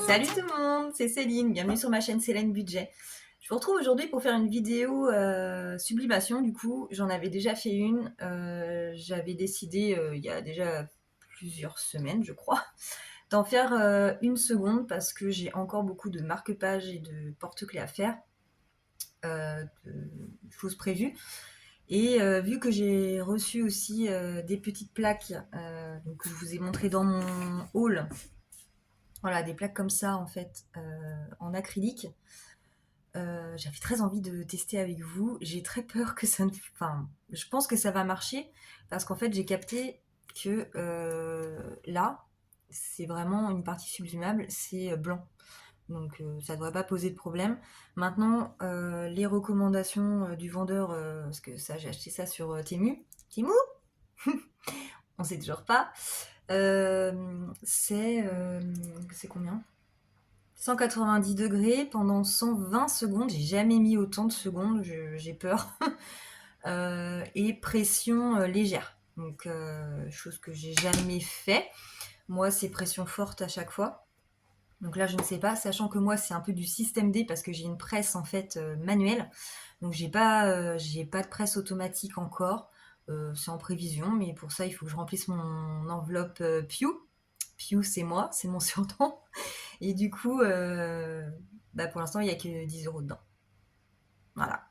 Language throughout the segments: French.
Salut tout le monde, c'est Céline, bienvenue sur ma chaîne Céline Budget. Je vous retrouve aujourd'hui pour faire une vidéo sublimation. Du coup, j'en avais déjà fait une, j'avais décidé il y a déjà plusieurs semaines je crois, d'en faire une seconde parce que j'ai encore beaucoup de marque-pages et de porte-clés à faire, de choses prévues. Et vu que j'ai reçu aussi des petites plaques donc, que je vous ai montré dans mon haul, voilà, des plaques comme ça en fait, en acrylique. J'avais très envie de tester avec vous. J'ai très peur que ça ne... Enfin, je pense que ça va marcher parce qu'en fait, j'ai capté que là, c'est vraiment une partie sublimable, c'est blanc. Donc ça ne devrait pas poser de problème. Maintenant, les recommandations du vendeur, parce que ça, j'ai acheté ça sur Temu. Temu. On sait toujours pas. C'est combien? 190 degrés pendant 120 secondes. J'ai jamais mis autant de secondes, j'ai peur. Et pression légère. Donc, chose que j'ai jamais fait. Moi, c'est pression forte à chaque fois. Donc là, je ne sais pas, sachant que moi, c'est un peu du système D parce que j'ai une presse en fait manuelle. Donc j'ai pas de presse automatique encore. C'est en prévision, mais pour ça, il faut que je remplisse mon enveloppe Pew. Pew, c'est moi, c'est mon surnom. Et du coup, bah pour l'instant, il n'y a que 10 € dedans. Voilà.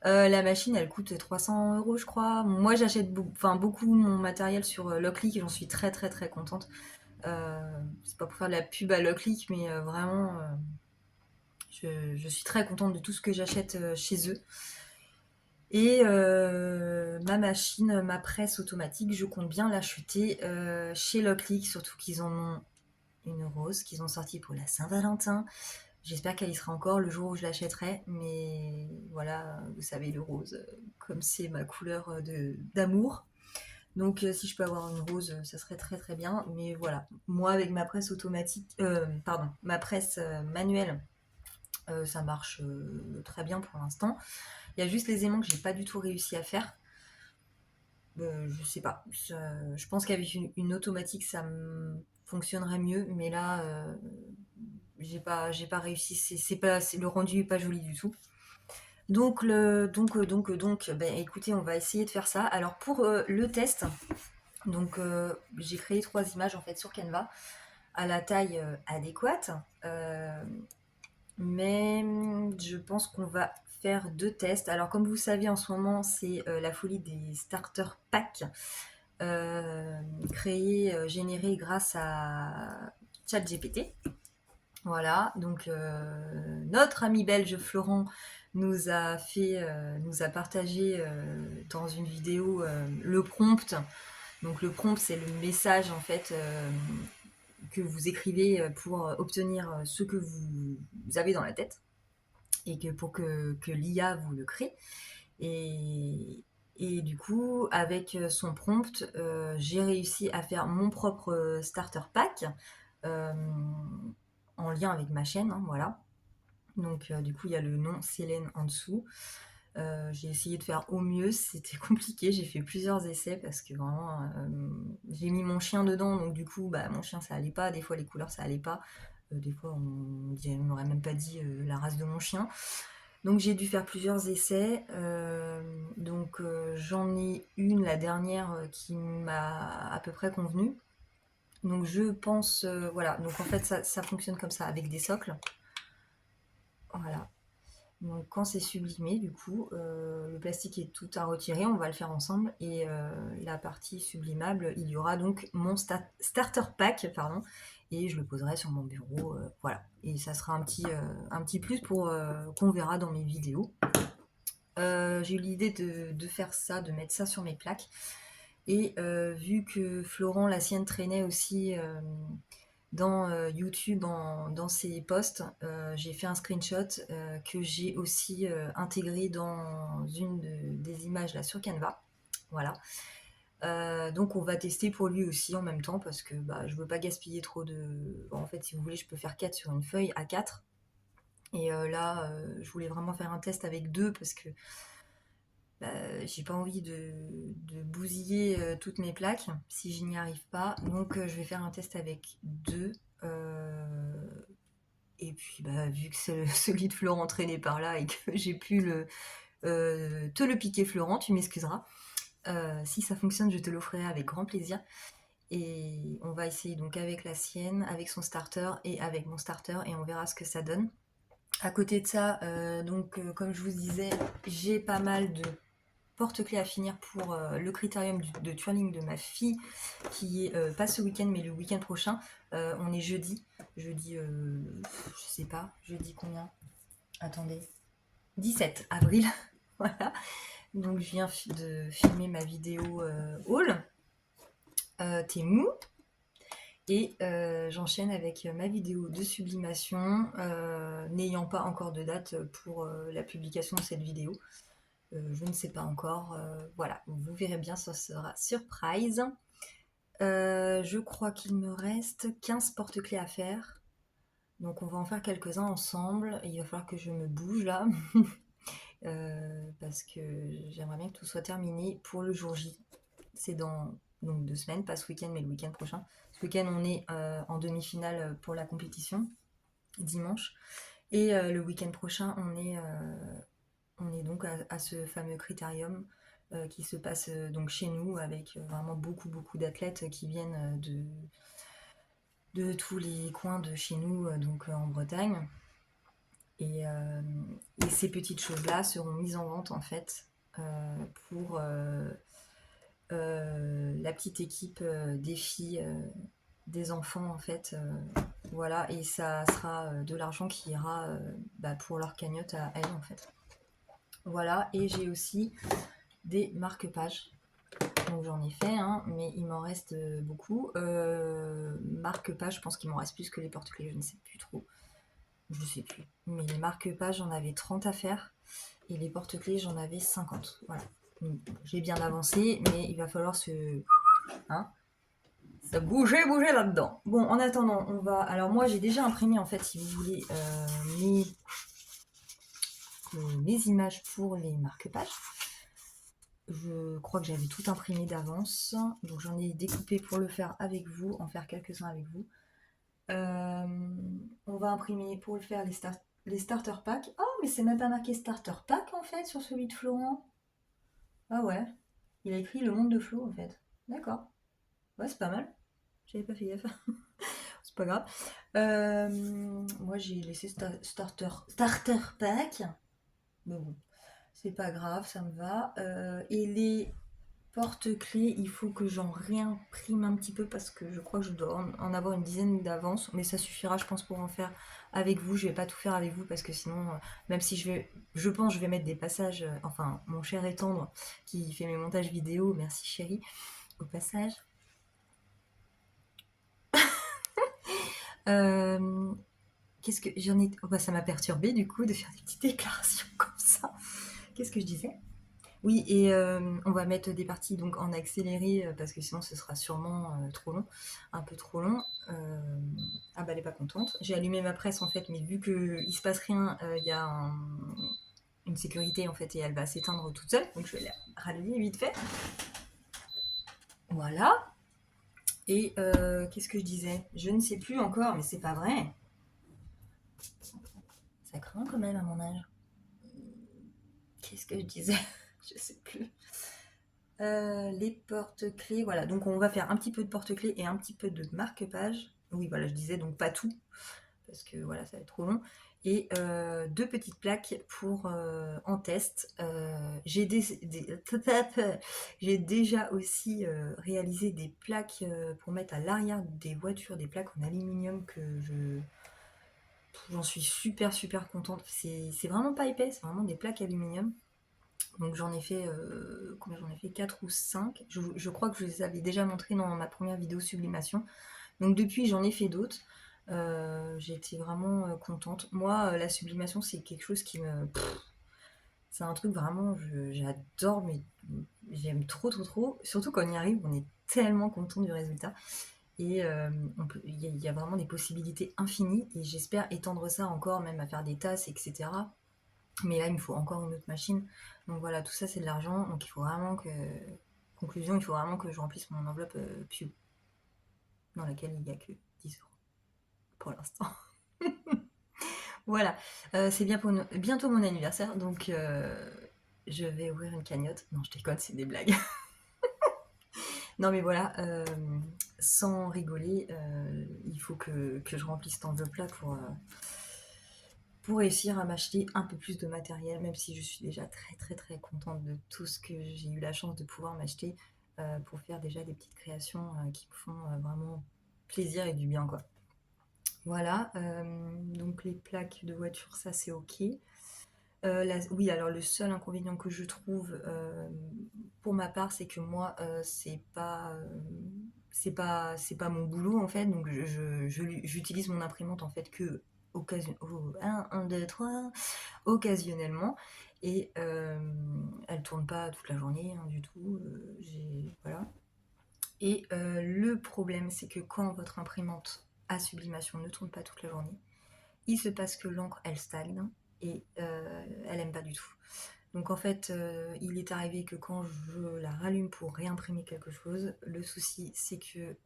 La machine, elle coûte 300 € je crois. Moi, j'achète beaucoup mon matériel sur Lockleak et j'en suis très très très contente. C'est pas pour faire de la pub à Lockleak, mais vraiment, je suis très contente de tout ce que j'achète chez eux. Et ma machine, ma presse automatique, je compte bien l'acheter chez Lockleak, surtout qu'ils en ont une rose qu'ils ont sortie pour la Saint-Valentin. J'espère qu'elle y sera encore le jour où je l'achèterai, mais voilà, vous savez, le rose, comme c'est ma couleur d'amour. Donc si je peux avoir une rose, ça serait très très bien. Mais voilà, moi avec ma presse automatique, pardon, ma presse manuelle, ça marche très bien pour l'instant. Il y a juste les aimants que j'ai pas du tout réussi à faire. Je sais pas. Je pense qu'avec une automatique, ça fonctionnerait mieux, mais là, j'ai pas réussi. Le rendu est pas joli du tout. Donc, ben, écoutez, on va essayer de faire ça. Alors pour le test, donc j'ai créé 3 images en fait sur Canva à la taille adéquate, mais je pense qu'on va faire 2 tests. Alors comme vous savez, en ce moment, c'est la folie des starter packs créés, générés grâce à ChatGPT. Voilà, donc notre ami belge Florent nous a partagé dans une vidéo le prompt. Donc le prompt, c'est le message en fait que vous écrivez pour obtenir ce que vous avez dans la tête et que pour que l'IA vous le crée. Et, et du coup, avec son prompt, j'ai réussi à faire mon propre starter pack euh, en lien avec ma chaîne, hein, voilà. Donc du coup, il y a le nom Célène en dessous. J'ai essayé de faire au mieux, c'était compliqué, j'ai fait plusieurs essais parce que vraiment, j'ai mis mon chien dedans, donc du coup, bah, mon chien ça allait pas, des fois les couleurs ça allait pas, des fois on m'aurait même pas dit la race de mon chien. Donc j'ai dû faire plusieurs essais. Donc j'en ai une, la dernière, qui m'a à peu près convenu. Donc je pense, voilà. Donc en fait ça fonctionne comme ça avec des socles. Voilà. Donc quand c'est sublimé, du coup, le plastique est tout à retirer, on va le faire ensemble. Et la partie sublimable, il y aura donc mon starter pack, pardon, et je le poserai sur mon bureau, voilà. Et ça sera un petit plus pour qu'on verra dans mes vidéos. J'ai eu l'idée de faire ça, de mettre ça sur mes plaques. Et vu que Florent, la sienne, traînait aussi dans YouTube dans ses posts, j'ai fait un screenshot que j'ai aussi intégré dans des images là sur Canva. Voilà. Donc on va tester pour lui aussi en même temps parce que bah, je veux pas gaspiller trop de... Bon, en fait, si vous voulez, je peux faire 4 sur une feuille A4. Et là, je voulais vraiment faire un test avec 2 parce que j'ai pas envie de bousiller toutes mes plaques si je n'y arrive pas. Donc je vais faire un test avec 2. Et puis, bah, vu que celui de Florent traînait par là et que j'ai pu te le piquer, Florent, tu m'excuseras. Si ça fonctionne, je te l'offrirai avec grand plaisir. Et on va essayer donc avec la sienne, avec son starter et avec mon starter, et on verra ce que ça donne. À côté de ça, comme je vous disais, j'ai pas mal de porte-clés à finir pour le critérium de twirling de ma fille, qui est pas ce week-end mais le week-end prochain. On est jeudi, je sais pas, jeudi combien? Attendez, 17 avril, voilà. Donc je viens de filmer ma vidéo haul Temu, et j'enchaîne avec ma vidéo de sublimation, n'ayant pas encore de date pour la publication de cette vidéo. Je ne sais pas encore. Voilà, vous verrez bien, ça sera surprise. Je crois qu'il me reste 15 porte-clés à faire. Donc on va en faire quelques-uns ensemble. Et il va falloir que je me bouge là. Parce que j'aimerais bien que tout soit terminé pour le jour J. C'est dans donc 2 semaines, pas ce week-end mais le week-end prochain. Ce week-end on est en demi-finale pour la compétition, dimanche. Et le week-end prochain on est donc à ce fameux critérium qui se passe donc chez nous, avec vraiment beaucoup d'athlètes qui viennent de tous les coins de chez nous, donc en Bretagne. Et ces petites choses-là seront mises en vente en fait pour la petite équipe des filles, des enfants en fait. Voilà, et ça sera de l'argent qui ira pour leur cagnotte à elles en fait. Voilà, et j'ai aussi des marque-pages. Donc j'en ai fait, hein, mais il m'en reste beaucoup. Marque-pages, je pense qu'il m'en reste plus que les porte-clés, je ne sais plus trop. Je sais plus. Mais les marque-pages, j'en avais 30 à faire. Et les porte-clés, j'en avais 50. Voilà. Donc, j'ai bien avancé, mais il va falloir hein, ça bouger là-dedans. Bon, en attendant, on va... Alors moi, j'ai déjà imprimé, en fait, si vous voulez, mes images pour les marque-pages. Je crois que j'avais tout imprimé d'avance, donc j'en ai découpé pour le faire avec vous, en faire quelques-uns avec vous. On va imprimer pour le faire les starter packs. Oh, mais c'est même pas marqué starter pack en fait sur celui de Florent. Ah ouais, il a écrit le monde de Flo en fait. D'accord. Ouais, c'est pas mal. J'avais pas fait gaffe. C'est pas grave. Moi j'ai laissé starter pack. Mais bon, c'est pas grave, ça me va. Et les porte-clés, il faut que j'en réimprime un petit peu parce que je crois que je dois en avoir une dizaine d'avance, mais ça suffira, je pense, pour en faire avec vous. Je vais pas tout faire avec vous parce que sinon, même si je pense, je vais mettre des passages, enfin, mon cher et tendre qui fait mes montages vidéo, merci chérie, au passage. Qu'est-ce que j'en ai. Oh, bah, ça m'a perturbée du coup de faire des petites déclarations comme ça. Qu'est-ce que je disais? Oui, et on va mettre des parties donc en accéléré parce que sinon ce sera sûrement trop long, un peu trop long. Ah bah elle est pas contente. J'ai allumé ma presse en fait, mais vu qu'il se passe rien, il y a une sécurité en fait et elle va s'éteindre toute seule, donc je vais la rallumer vite fait. Voilà. Et qu'est-ce que je disais? Je ne sais plus encore, mais c'est pas vrai. Ça craint quand même à mon âge. Qu'est-ce que je disais? Je sais plus. Les porte-clés, voilà, donc on va faire un petit peu de porte-clés et un petit peu de marque-page. Oui, voilà, je disais donc pas tout, parce que voilà, ça va être trop long. Et 2 petites plaques pour en test. J'ai déjà aussi réalisé des plaques pour mettre à l'arrière des voitures, des plaques en aluminium que j'en suis super contente. C'est vraiment pas épais, c'est vraiment des plaques aluminium. Donc j'en ai fait, combien j'en ai fait 4 ou 5. Je crois que je les avais déjà montrés dans ma première vidéo sublimation. Donc depuis, j'en ai fait d'autres. J'ai été vraiment contente. Moi, la sublimation, c'est quelque chose qui me... c'est un truc vraiment, j'adore, mais j'aime trop. Surtout quand on y arrive, on est tellement content du résultat. Et il y a vraiment des possibilités infinies. Et j'espère étendre ça encore, même à faire des tasses, etc. Mais là, il me faut encore une autre machine. Donc voilà, tout ça, c'est de l'argent. Donc il faut vraiment que... Conclusion, il faut vraiment que je remplisse mon enveloppe Pew, dans laquelle il n'y a que 10 € pour l'instant. Voilà, c'est bien pour bientôt mon anniversaire, donc je vais ouvrir une cagnotte. Non, je déconne, c'est des blagues. Non, mais voilà, sans rigoler, il faut que je remplisse cette enveloppe-là pour réussir à m'acheter un peu plus de matériel, même si je suis déjà très très très contente de tout ce que j'ai eu la chance de pouvoir m'acheter pour faire déjà des petites créations qui me font vraiment plaisir et du bien, quoi. Voilà, donc les plaques de voiture, ça c'est ok. Oui, alors le seul inconvénient que je trouve pour ma part, c'est que moi, c'est pas mon boulot en fait, donc j'utilise mon imprimante en fait que un, 2, 3, occasionnellement, et elle tourne pas toute la journée hein, du tout. Voilà. Et le problème, c'est que quand votre imprimante à sublimation ne tourne pas toute la journée, il se passe que l'encre, elle stagne et elle aime pas du tout. Donc en fait, il est arrivé que quand je la rallume pour réimprimer quelque chose, le souci c'est que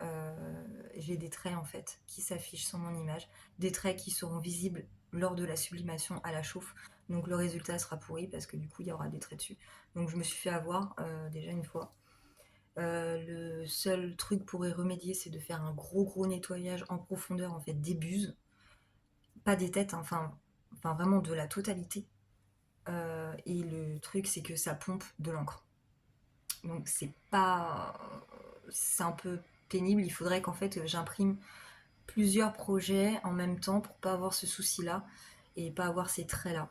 j'ai des traits en fait qui s'affichent sur mon image, des traits qui seront visibles lors de la sublimation à la chauffe. Donc le résultat sera pourri parce que du coup il y aura des traits dessus. Donc je me suis fait avoir déjà une fois. Le seul truc pour y remédier, c'est de faire un gros nettoyage en profondeur en fait des buses, pas des têtes, hein, enfin vraiment de la totalité. Et le truc, c'est que ça pompe de l'encre. Donc c'est un peu pénible. Il faudrait qu'en fait j'imprime plusieurs projets en même temps pour pas avoir ce souci-là et pas avoir ces traits-là.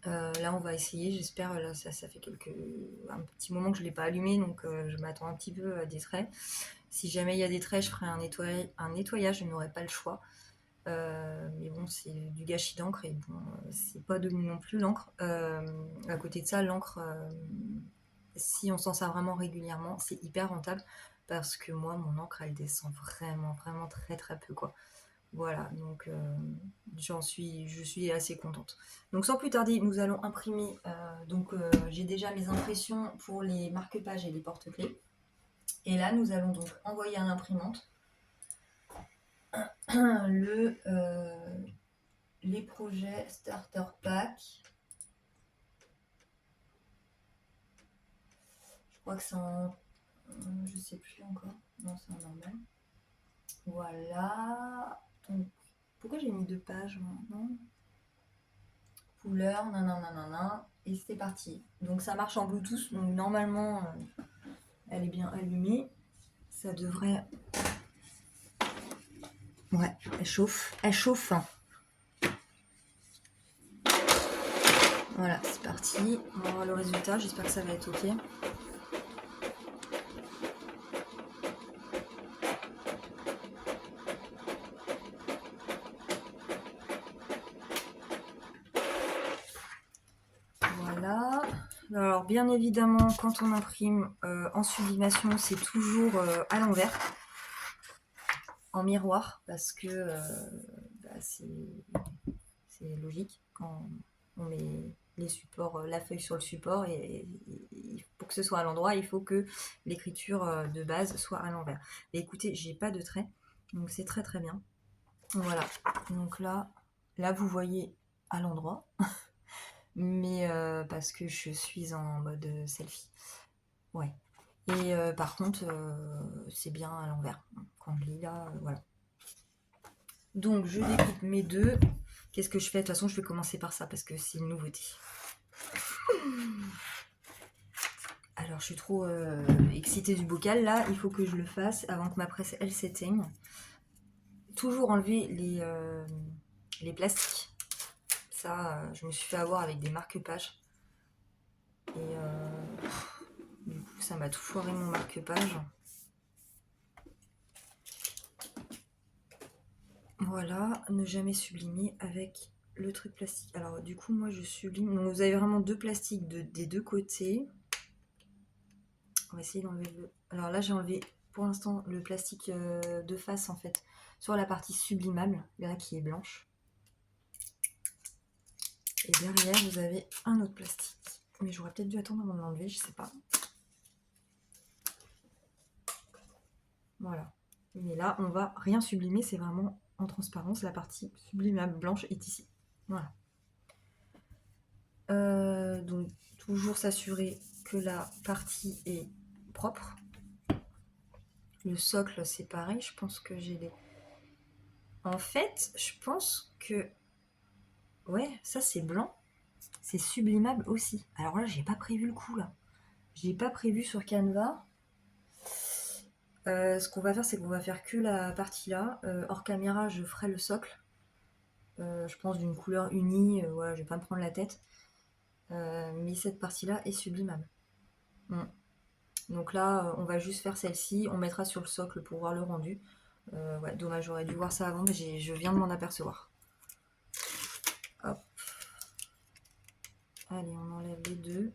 Là, on va essayer. J'espère. Là, ça fait un petit moment que je l'ai pas allumé, donc je m'attends un petit peu à des traits. Si jamais il y a des traits, je ferai un nettoyage. Je n'aurai pas le choix. Mais bon, c'est du gâchis d'encre et bon, c'est pas donné non plus l'encre. À côté de ça, l'encre, si on s'en sert vraiment régulièrement, c'est hyper rentable parce que moi, mon encre, elle descend vraiment très très peu quoi. Voilà, donc je suis assez contente. Donc sans plus tarder, nous allons imprimer. Donc j'ai déjà mes impressions pour les marque-pages et les porte-clés. Et là, nous allons donc envoyer à l'imprimante les projets Starter Pack. Je crois que c'est en... Je sais plus encore. Non, c'est en normal. Voilà. Donc, pourquoi j'ai mis 2 pages maintenant? Couleur, nanana. Et c'est parti. Donc ça marche en Bluetooth. Donc normalement, elle est bien allumée. Ça devrait... Ouais, elle chauffe. Elle chauffe. Voilà, c'est parti. On va voir le résultat. J'espère que ça va être ok. Voilà. Alors bien évidemment, quand on imprime en sublimation, c'est toujours à l'envers, en miroir, parce que c'est logique quand on met les supports, la feuille sur le support, et pour que ce soit à l'endroit, il faut que l'écriture de base soit à l'envers. Et écoutez, j'ai pas de trait, donc c'est très très bien. Voilà. Donc là vous voyez à l'endroit. Mais parce que je suis en mode selfie. Ouais. Et par contre, c'est bien à l'envers. Quand je lis là, voilà. Donc je découpe mes deux. Qu'est-ce que je fais? De toute façon, je vais commencer par ça parce que c'est une nouveauté. Alors, je suis trop excitée du bocal. Là, il faut que je le fasse avant que ma presse, elle, s'éteigne. Toujours enlever les plastiques. Ça, je me suis fait avoir avec des marque-pages. Et du coup, ça m'a tout foiré mon marque-page. Voilà, ne jamais sublimer avec le truc plastique. Alors du coup, moi je sublime. Donc vous avez vraiment 2 plastiques des 2 côtés. On va essayer d'enlever le... Alors là, j'ai enlevé pour l'instant le plastique de face en fait, sur la partie sublimable, là qui est blanche. Et derrière, vous avez un autre plastique. Mais j'aurais peut-être dû attendre avant de l'enlever, je sais pas. Voilà. Mais là, on va rien sublimer, c'est vraiment en transparence. La partie sublimable blanche est ici. Voilà. Donc toujours s'assurer que la partie est propre. Le socle c'est pareil, je pense que j'ai des... En fait, je pense que... Ouais, ça c'est blanc. C'est sublimable aussi. Alors là, j'ai pas prévu le coup là. J'ai pas prévu sur Canva. Ce qu'on va faire, c'est qu'on va faire que la partie là. Hors caméra, je ferai le socle. Je pense d'une couleur unie. Voilà, je vais pas me prendre la tête. Mais cette partie-là est sublimable. Mm. Donc là, on va juste faire celle-ci. On mettra sur le socle pour voir le rendu. Ouais, dommage, j'aurais dû voir ça avant, mais je viens de m'en apercevoir. Hop. Allez, on enlève les deux.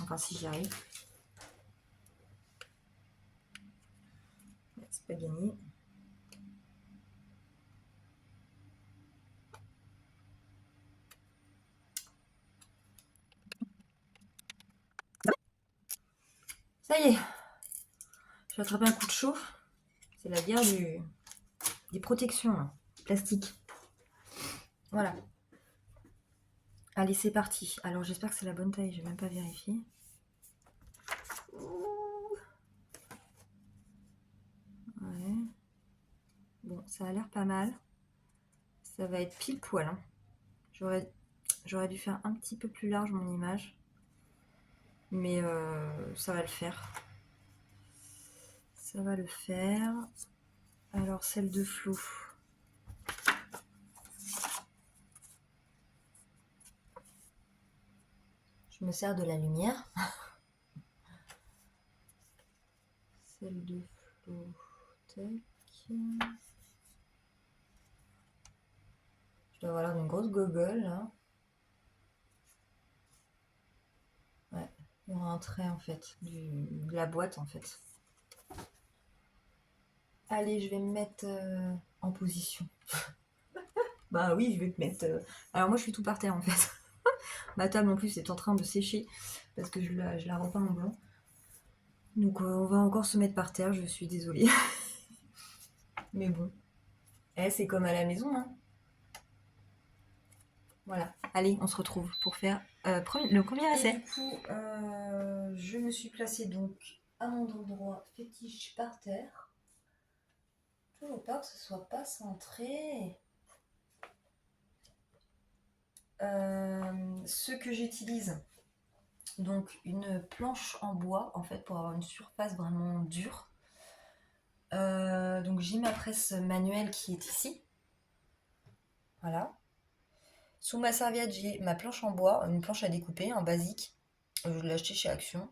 Enfin, si j'y arrive. C'est pas gagné. Ça y est. J'ai attrapé un coup de chaud. C'est la guerre des protections là, plastiques. Voilà. Allez, c'est parti. Alors, j'espère que c'est la bonne taille. Je vais même pas vérifier. Ouais. Bon, ça a l'air pas mal. Ça va être pile poil. Hein. J'aurais dû faire un petit peu plus large mon image. Mais ça va le faire. Ça va le faire. Alors, celle de Flo. Je me sers de la lumière. Celle de Flo. Tac. Je dois avoir l'air d'une grosse gogole là. Ouais, il y aura un trait en fait, de la boîte en fait. Allez, je vais me mettre en position. Bah oui, je vais me mettre... Alors moi je suis tout par terre en fait. Ma table en plus est en train de sécher parce que je la repeins en blanc. Donc on va encore se mettre par terre, je suis désolée. Mais bon. C'est comme à la maison. Hein. Voilà. Allez, on se retrouve pour faire le premier essai. Et du coup, je me suis placée donc à mon endroit fétiche par terre. Toujours pas que ce soit pas centré. Ce que j'utilise, donc une planche en bois en fait pour avoir une surface vraiment dure. Donc j'ai ma presse manuelle qui est ici. Voilà. Sous ma serviette, j'ai ma planche en bois, une planche à découper, un basique. Je l'ai acheté chez Action.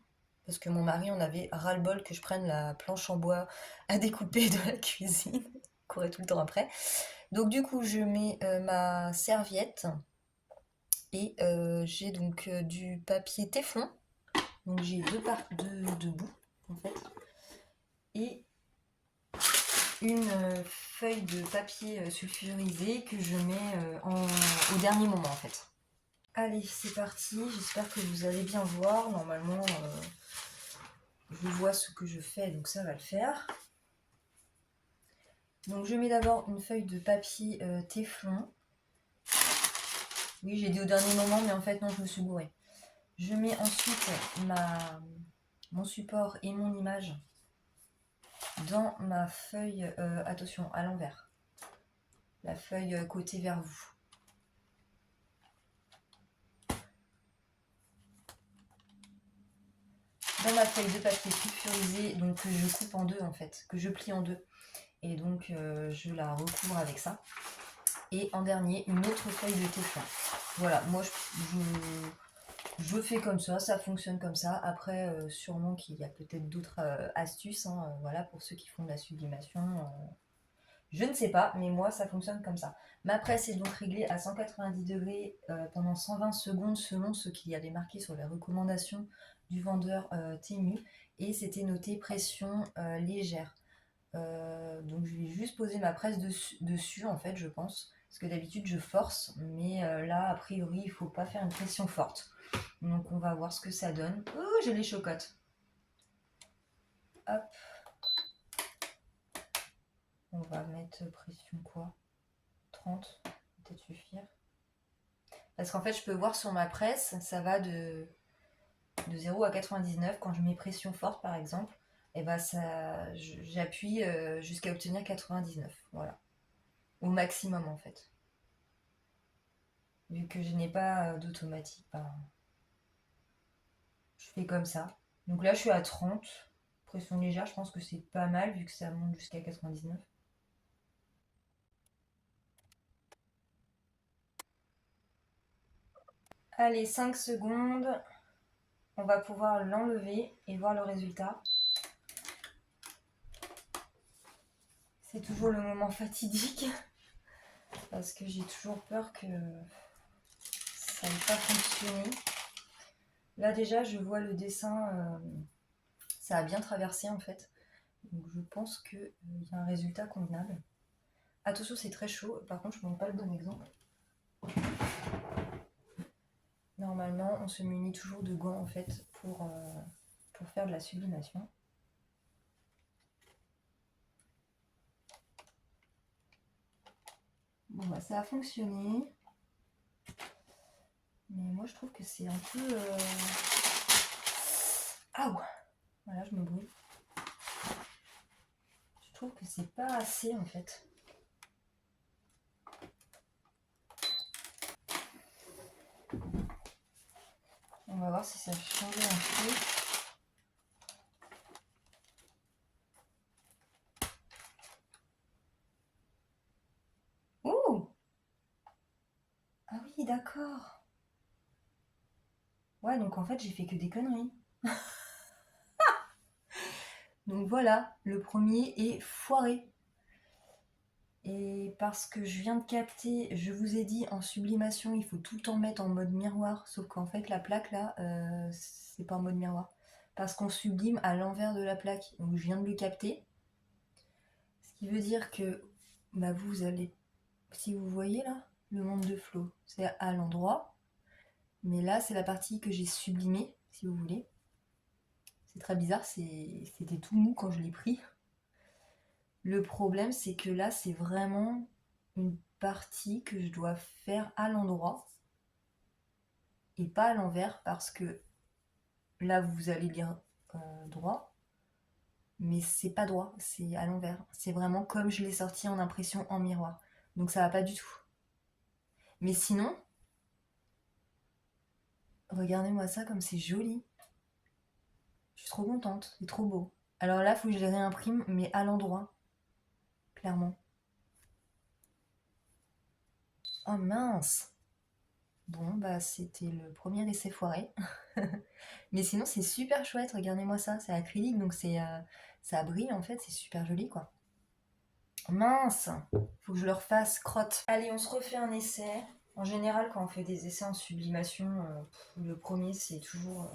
Parce que mon mari en avait ras-le-bol que je prenne la planche en bois à découper de la cuisine. Il courait tout le temps après. Donc du coup, je mets ma serviette. Et j'ai donc du papier téflon. Donc j'ai deux bouts en fait. Et une feuille de papier sulfurisé que je mets au dernier moment en fait. Allez, c'est parti. J'espère que vous allez bien voir. Normalement, je vois ce que je fais, donc ça va le faire. Donc je mets d'abord une feuille de papier téflon. Oui, j'ai dit au dernier moment, mais en fait non, je me suis gourée. Je mets ensuite mon support et mon image dans ma feuille, attention, à l'envers. La feuille côté vers vous. Dans ma feuille de papier sulfurisé, donc que je coupe en deux en fait, que je plie en deux. Et donc je la recouvre avec ça. Et en dernier, une autre feuille de téflon. Voilà, moi je fais comme ça fonctionne comme ça. Après, sûrement qu'il y a peut-être d'autres astuces, hein, voilà, pour ceux qui font de la sublimation. Je ne sais pas, mais moi ça fonctionne comme ça. Ma presse est donc réglée à 190 degrés pendant 120 secondes selon ce qu'il y avait marqué sur les recommandations du vendeur Temu. Et c'était noté pression légère. Donc je vais juste poser ma presse dessus en fait, je pense. Parce que d'habitude je force, mais là a priori il faut pas faire une pression forte. Donc on va voir ce que ça donne. Oh, j'ai les chocottes. Hop. On va mettre pression quoi 30, peut-être Parce qu'en fait, je peux voir sur ma presse, ça va de 0 à 99. Quand je mets pression forte, par exemple, et ben j'appuie jusqu'à obtenir 99. Voilà. Au maximum, en fait. Vu que je n'ai pas d'automatique, ben, je fais comme ça. Donc là, je suis à 30. Pression légère, je pense que c'est pas mal vu que ça monte jusqu'à 99. Allez, 5 secondes. On va pouvoir l'enlever et voir le résultat. C'est toujours le moment fatidique parce que j'ai toujours peur que ça n'ait pas fonctionné. Là déjà, je vois le dessin, ça a bien traversé en fait. Donc je pense qu'il y a un résultat convenable. Attention, c'est très chaud. Par contre, je ne montre pas le bon exemple. Normalement, on se munit toujours de gants en fait pour faire de la sublimation. Bon bah ça a fonctionné. Mais moi je trouve que c'est un peu... Ah ouais. Voilà, je me brûle. Je trouve que c'est pas assez en fait. On va voir si ça change un peu. Oh! Ah oui, d'accord. Ouais, donc en fait, j'ai fait que des conneries. Donc voilà, le premier est foiré. Et parce que je viens de capter, je vous ai dit en sublimation, il faut tout le temps mettre en mode miroir. Sauf qu'en fait, la plaque là, c'est pas en mode miroir. Parce qu'on sublime à l'envers de la plaque. Donc je viens de le capter. Ce qui veut dire que bah, vous allez, si vous voyez là, le monde de flow, c'est à l'endroit. Mais là, c'est la partie que j'ai sublimée, si vous voulez. C'est très bizarre, c'était tout mou quand je l'ai pris. Le problème, c'est que là, c'est vraiment une partie que je dois faire à l'endroit et pas à l'envers parce que là, vous allez lire droit, mais c'est pas droit, c'est à l'envers. C'est vraiment comme je l'ai sorti en impression en miroir. Donc ça va pas du tout. Mais sinon, regardez-moi ça comme c'est joli. Je suis trop contente, c'est trop beau. Alors là, il faut que je les réimprime, mais à l'endroit, clairement. Oh mince! Bon, bah c'était le premier essai foiré. Mais sinon, c'est super chouette, regardez-moi ça, c'est acrylique, donc ça brille en fait, c'est super joli quoi. Mince! Faut que je le refasse, crotte. Allez, on se refait un essai. En général, quand on fait des essais en sublimation, le premier c'est toujours...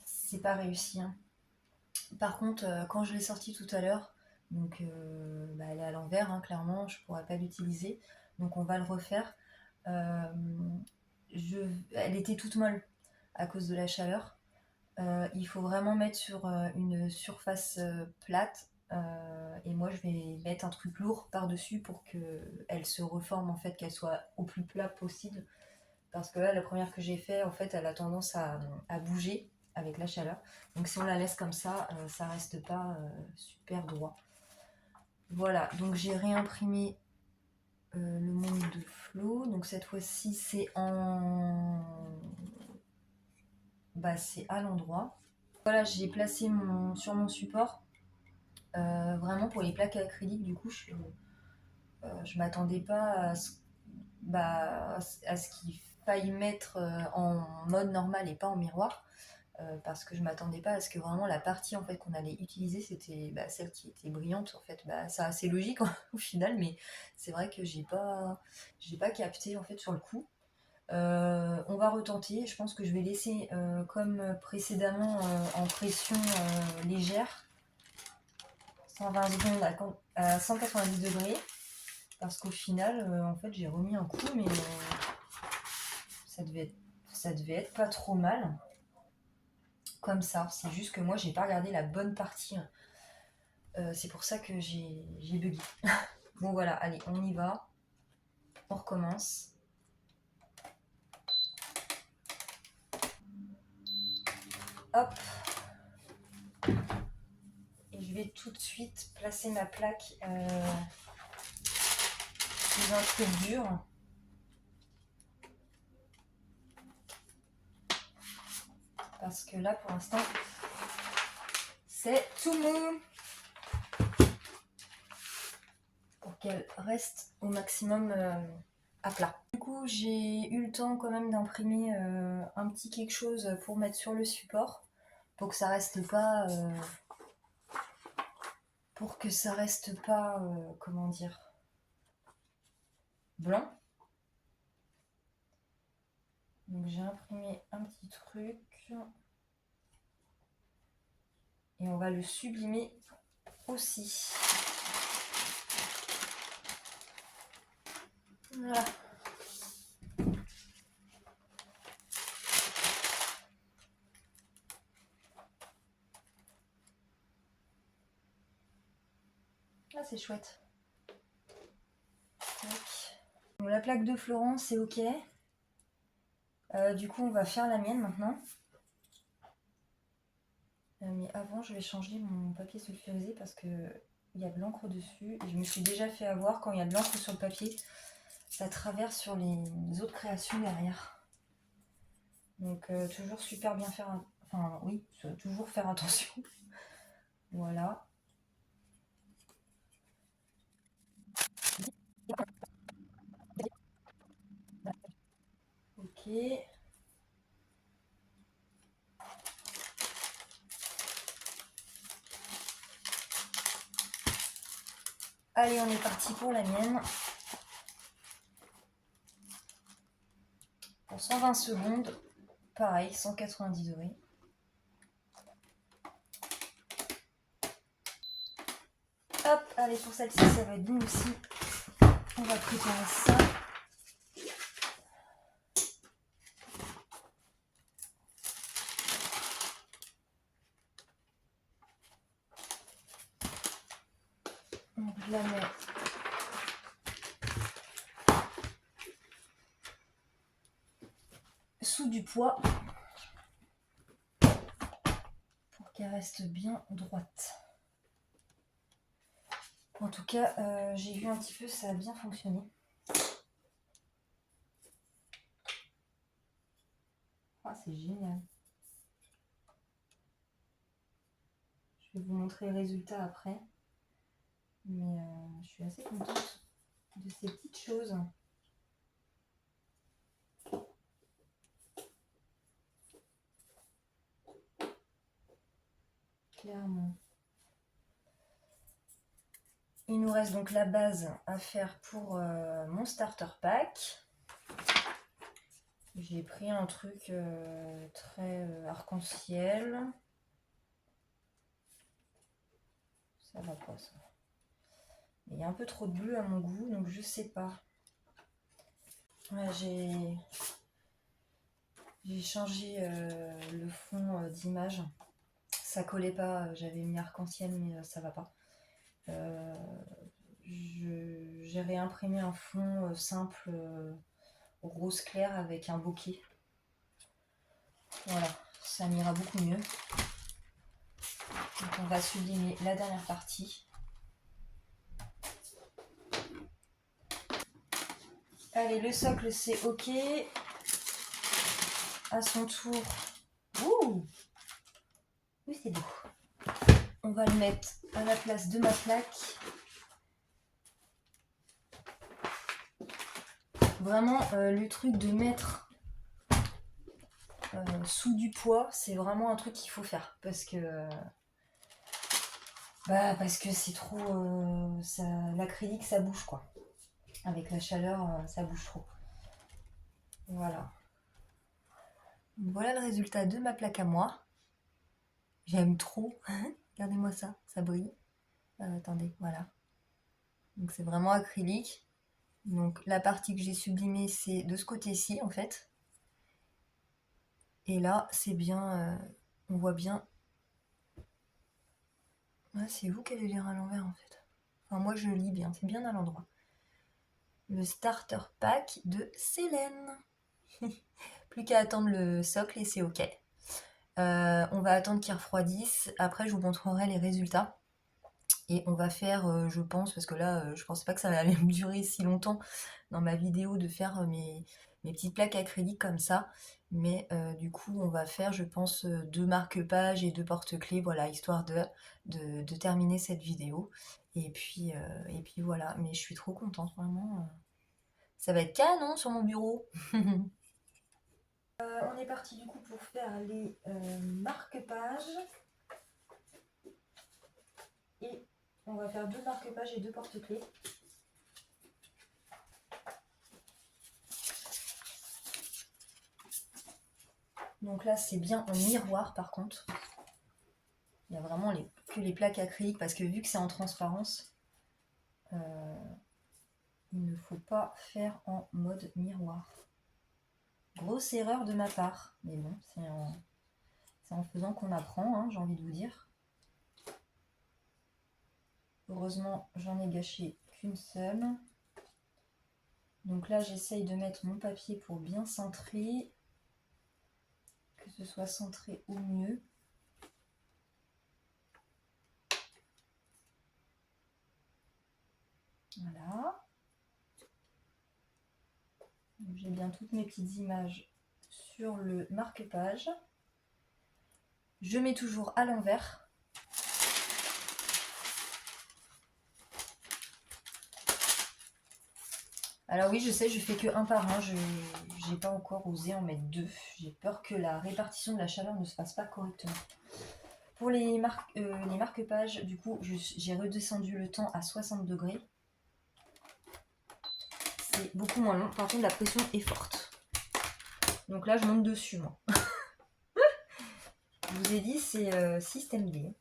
c'est pas réussi, hein. Par contre, quand je l'ai sorti tout à l'heure, donc bah, elle est à l'envers, hein, clairement, je pourrais pas l'utiliser. Donc on va le refaire. Euh, Elle était toute molle à cause de la chaleur. Il faut vraiment mettre sur une surface plate. Et moi, je vais mettre un truc lourd par-dessus pour qu'elle se reforme, en fait, qu'elle soit au plus plat possible. Parce que là, la première que j'ai fait, en fait, elle a tendance à bouger avec la chaleur. Donc si on la laisse comme ça reste pas super droit. Voilà, donc j'ai réimprimé le monde de Flo. Donc cette fois-ci, c'est en... Bah, c'est à l'endroit. Voilà, j'ai placé sur mon support. Vraiment pour les plaques acryliques, du coup, je m'attendais pas à ce qu'il faille mettre en mode normal et pas en miroir. Parce que je m'attendais pas à ce que vraiment la partie en fait qu'on allait utiliser c'était celle qui était brillante en fait. C'est assez logique au final, mais c'est vrai que j'ai pas capté en fait sur le coup. On va retenter. Je pense que je vais laisser comme précédemment en pression légère 120 secondes à 190 degrés parce qu'au final en fait j'ai remis un coup mais ça devait être pas trop mal comme ça. C'est juste que moi j'ai pas regardé la bonne partie. C'est pour ça que j'ai bugué. Bon voilà, allez, on y va. On recommence. Hop. Et je vais tout de suite placer ma plaque sous un truc dur. Parce que là, pour l'instant, c'est tout mou. Pour qu'elle reste au maximum à plat. Du coup, j'ai eu le temps quand même d'imprimer un petit quelque chose pour mettre sur le support. Pour que ça reste pas... comment dire, blanc. Donc j'ai imprimé un petit truc et on va le sublimer aussi. Voilà. Ah, c'est chouette. Bon, la plaque de Florence, c'est ok. Du coup, on va faire la mienne maintenant. Mais avant, je vais changer mon papier sulfurisé parce que il y a de l'encre dessus. Et je me suis déjà fait avoir quand il y a de l'encre sur le papier. Ça traverse sur les autres créations derrière. Donc, toujours super bien faire... Enfin, oui, toujours faire attention. Voilà. Ok. Allez, on est parti pour la mienne. Pour 120 secondes, pareil, 190 degrés. Hop, allez, pour celle-ci, ça va être bon aussi. On va préparer ça. Donc, je la mets sous du poids pour qu'elle reste bien droite. En tout cas, j'ai vu un petit peu, ça a bien fonctionné. Ah, c'est génial. Je vais vous montrer le résultat après. Mais je suis assez contente de ces petites choses. Clairement. Il nous reste donc la base à faire pour mon starter pack. J'ai pris un truc très arc-en-ciel. Ça va pas ça. Il y a un peu trop de bleu à mon goût, donc je sais pas. Ouais, j'ai changé le fond d'image. Ça collait pas, j'avais mis arc-en-ciel mais ça va pas. J'ai réimprimé un fond simple rose clair avec un bokeh. Voilà, ça m'ira beaucoup mieux. Donc on va sublimer la dernière partie. Allez, le socle c'est ok. À son tour. Ouh! Oui, c'est beau. On va le mettre à la place de ma plaque. Vraiment, le truc de mettre sous du poids, c'est vraiment un truc qu'il faut faire. Parce que c'est trop... l'acrylique, ça bouge, quoi. Avec la chaleur, ça bouge trop. Voilà. Voilà le résultat de ma plaque à moi. J'aime trop. Regardez-moi ça, ça brille. Attendez, voilà. Donc c'est vraiment acrylique. Donc la partie que j'ai sublimée, c'est de ce côté-ci en fait. Et là, c'est bien, on voit bien. Ah, c'est vous qui allez lire à l'envers en fait. Enfin moi je lis bien, c'est bien à l'endroit. le starter pack de Célène. Plus qu'à attendre le socle et c'est ok. On va attendre qu'il refroidisse. Après, je vous montrerai les résultats. Et on va faire, je pense, parce que là, je pensais pas que ça allait me durer si longtemps dans ma vidéo de faire mes petites plaques acryliques comme ça. Mais du coup, on va faire, je pense, 2 marque-pages et 2 porte-clés, voilà, histoire de terminer cette vidéo. Et puis voilà, mais je suis trop contente, vraiment. Ça va être canon sur mon bureau. On est parti du coup pour faire les marque-pages. Et on va faire 2 marque-pages et 2 porte-clés. Donc là, c'est bien en miroir par contre. Il y a vraiment que les plaques acryliques parce que vu que c'est en transparence, il ne faut pas faire en mode miroir. Grosse erreur de ma part, mais bon, c'est en faisant qu'on apprend, hein, j'ai envie de vous dire. Heureusement, j'en ai gâché qu'une seule. Donc là, j'essaye de mettre mon papier pour bien centrer, que ce soit centré au mieux. Voilà. J'ai bien toutes mes petites images sur le marque-page. Je mets toujours à l'envers. Alors oui, je sais, je fais que un par un. Je n'ai pas encore osé en mettre 2. J'ai peur que la répartition de la chaleur ne se fasse pas correctement. Pour les marque-pages, du coup, j'ai redescendu le temps à 60 degrés. C'est beaucoup moins long. Par contre, la pression est forte. Donc là, je monte dessus, moi. Je vous ai dit, c'est système D.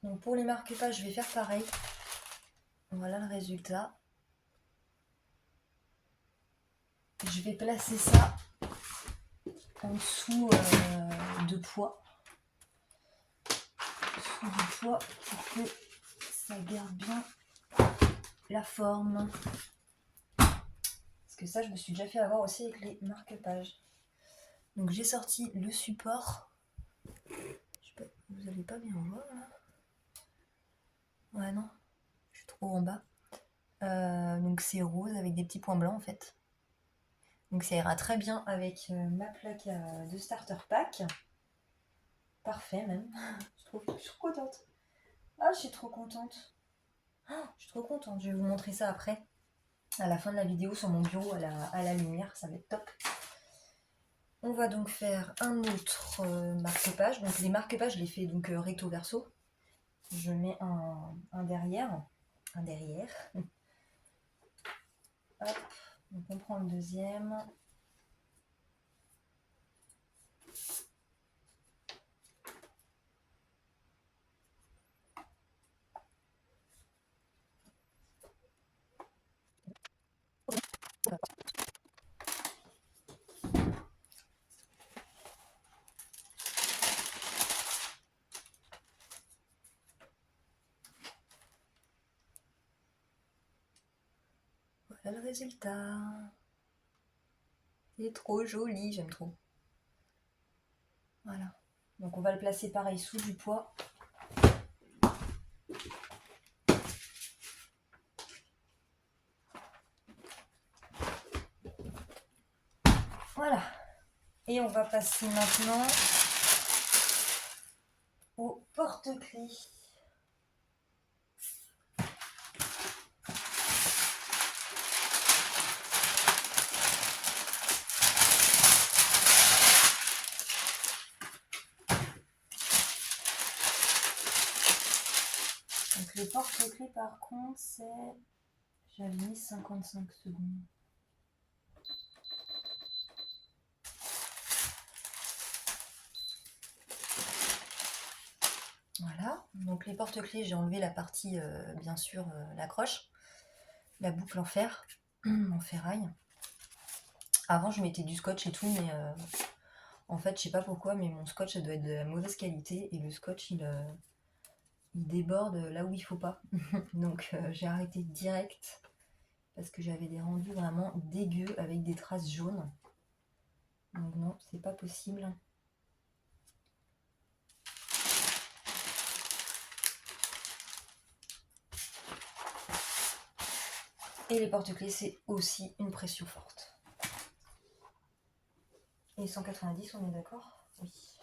Donc pour les marque-pages, je vais faire pareil. Voilà le résultat. Je vais placer ça en dessous de poids. En dessous du poids pour que ça garde bien la forme. Parce que ça, je me suis déjà fait avoir aussi avec les marque-pages. Donc j'ai sorti le support. Je sais pas, vous n'allez pas bien voir là. Ouais, non, je suis trop en bas. Donc c'est rose avec des petits points blancs en fait. Donc ça ira très bien avec ma plaque de starter pack. Parfait même. Je suis trop contente. Ah, je suis trop contente. Je suis trop contente. Je vais vous montrer ça après. À la fin de la vidéo sur mon bureau à la lumière. Ça va être top. On va donc faire un autre marque-page. Donc les marque-pages, je les fais donc recto verso. Je mets un derrière. Un derrière. Hop. Donc on prend le deuxième. Voilà le résultat. Il est trop joli, j'aime trop. Voilà. Donc on va le placer pareil sous du poids. Voilà. Et on va passer maintenant au porte-clés. Donc le porte-clés par contre c'est... J'avais mis 55 secondes. Voilà, donc les porte-clés, j'ai enlevé la partie, bien sûr, l'accroche, la boucle en fer, en ferraille. Avant, je mettais du scotch et tout, mais en fait, je sais pas pourquoi, mais mon scotch, ça doit être de la mauvaise qualité et le scotch, il déborde là où il faut pas. Donc, j'ai arrêté direct parce que j'avais des rendus vraiment dégueux avec des traces jaunes. Donc, non, c'est pas possible. Et les porte-clés, c'est aussi une pression forte. Et 190, on est d'accord? Oui.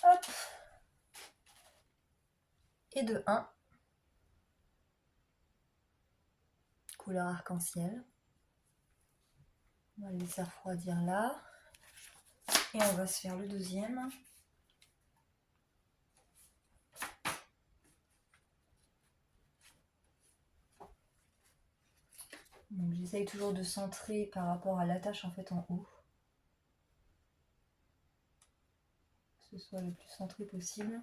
Hop. Et de 1. Couleur arc-en-ciel. On va le laisser refroidir là. Et on va se faire le deuxième. Donc j'essaye toujours de centrer par rapport à l'attache en fait en haut. Que ce soit le plus centré possible.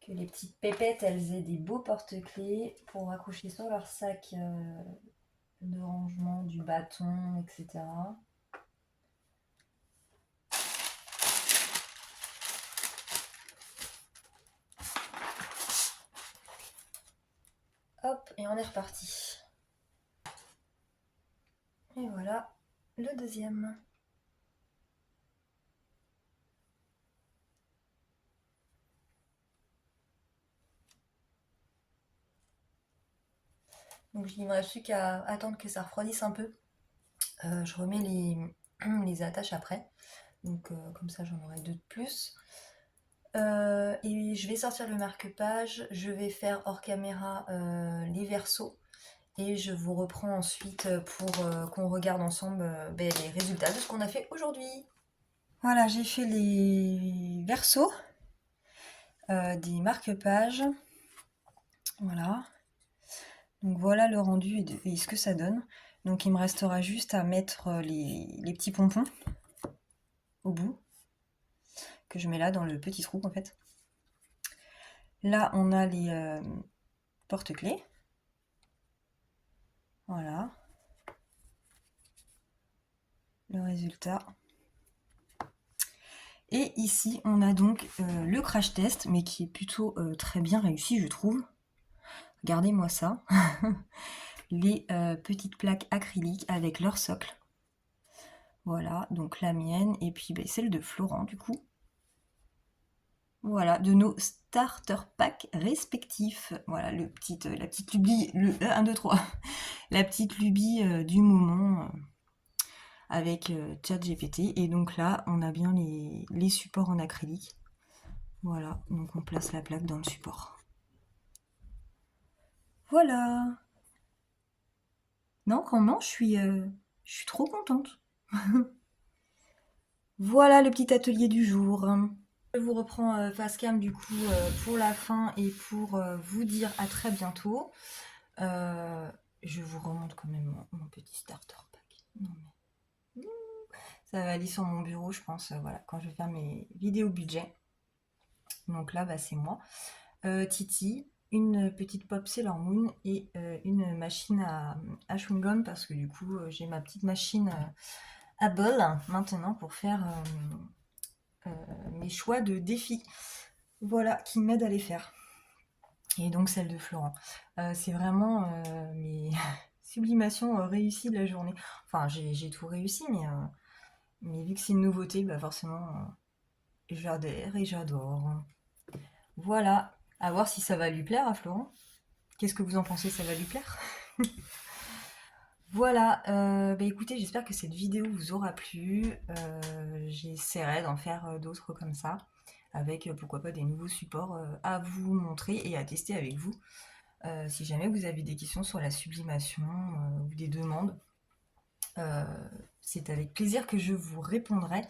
Que les petites pépettes elles aient des beaux porte-clés pour accrocher sur leur sac de rangement, du bâton, etc. Hop, et on est reparti. Et voilà le deuxième. Donc il ne me reste plus qu'à attendre que ça refroidisse un peu. Je remets les attaches après. Donc comme ça j'en aurai 2 de plus. Et je vais sortir le marque-page. Je vais faire hors caméra les versos. Et je vous reprends ensuite pour qu'on regarde ensemble les résultats de ce qu'on a fait aujourd'hui. Voilà, j'ai fait les versos des marque-pages. Voilà. Donc voilà le rendu et ce que ça donne. Donc il me restera juste à mettre les petits pompons au bout, que je mets là dans le petit trou en fait. Là on a les porte-clés. Voilà. Le résultat. Et ici on a donc le crash test, mais qui est plutôt très bien réussi je trouve. Regardez-moi ça. Les petites plaques acryliques avec leur socle. Voilà, donc la mienne et puis celle de Florent du coup. Voilà, de nos starter packs respectifs. Voilà, la petite lubie, le 1, 2, 3. La petite lubie du moment avec ChatGPT. Et donc là, on a bien les supports en acrylique. Voilà, donc on place la plaque dans le support. Voilà. Non, vraiment, je suis trop contente. Voilà le petit atelier du jour. Je vous reprends face cam du coup pour la fin et pour vous dire à très bientôt. Je vous remonte quand même mon petit starter pack. Non, mais... Ça va aller sur mon bureau, je pense, voilà, quand je vais faire mes vidéos budget. Donc là, c'est moi. Titi, une petite pop Sailor Moon et une machine à chewing-gum parce que du coup, j'ai ma petite machine à bol maintenant pour faire mes choix de défis. Voilà, qui m'aide à les faire. Et donc celle de Florent. C'est vraiment mes sublimations réussies de la journée. Enfin, j'ai tout réussi, mais vu que c'est une nouveauté, forcément, j'adhère et j'adore. Voilà, à voir si ça va lui plaire à Florent. Qu'est-ce que vous en pensez, ça va lui plaire? Voilà, écoutez, j'espère que cette vidéo vous aura plu. J'essaierai d'en faire d'autres comme ça, avec pourquoi pas des nouveaux supports à vous montrer et à tester avec vous. Si jamais vous avez des questions sur la sublimation ou des demandes, c'est avec plaisir que je vous répondrai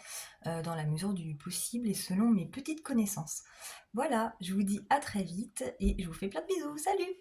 dans la mesure du possible et selon mes petites connaissances. Voilà, je vous dis à très vite et je vous fais plein de bisous. Salut!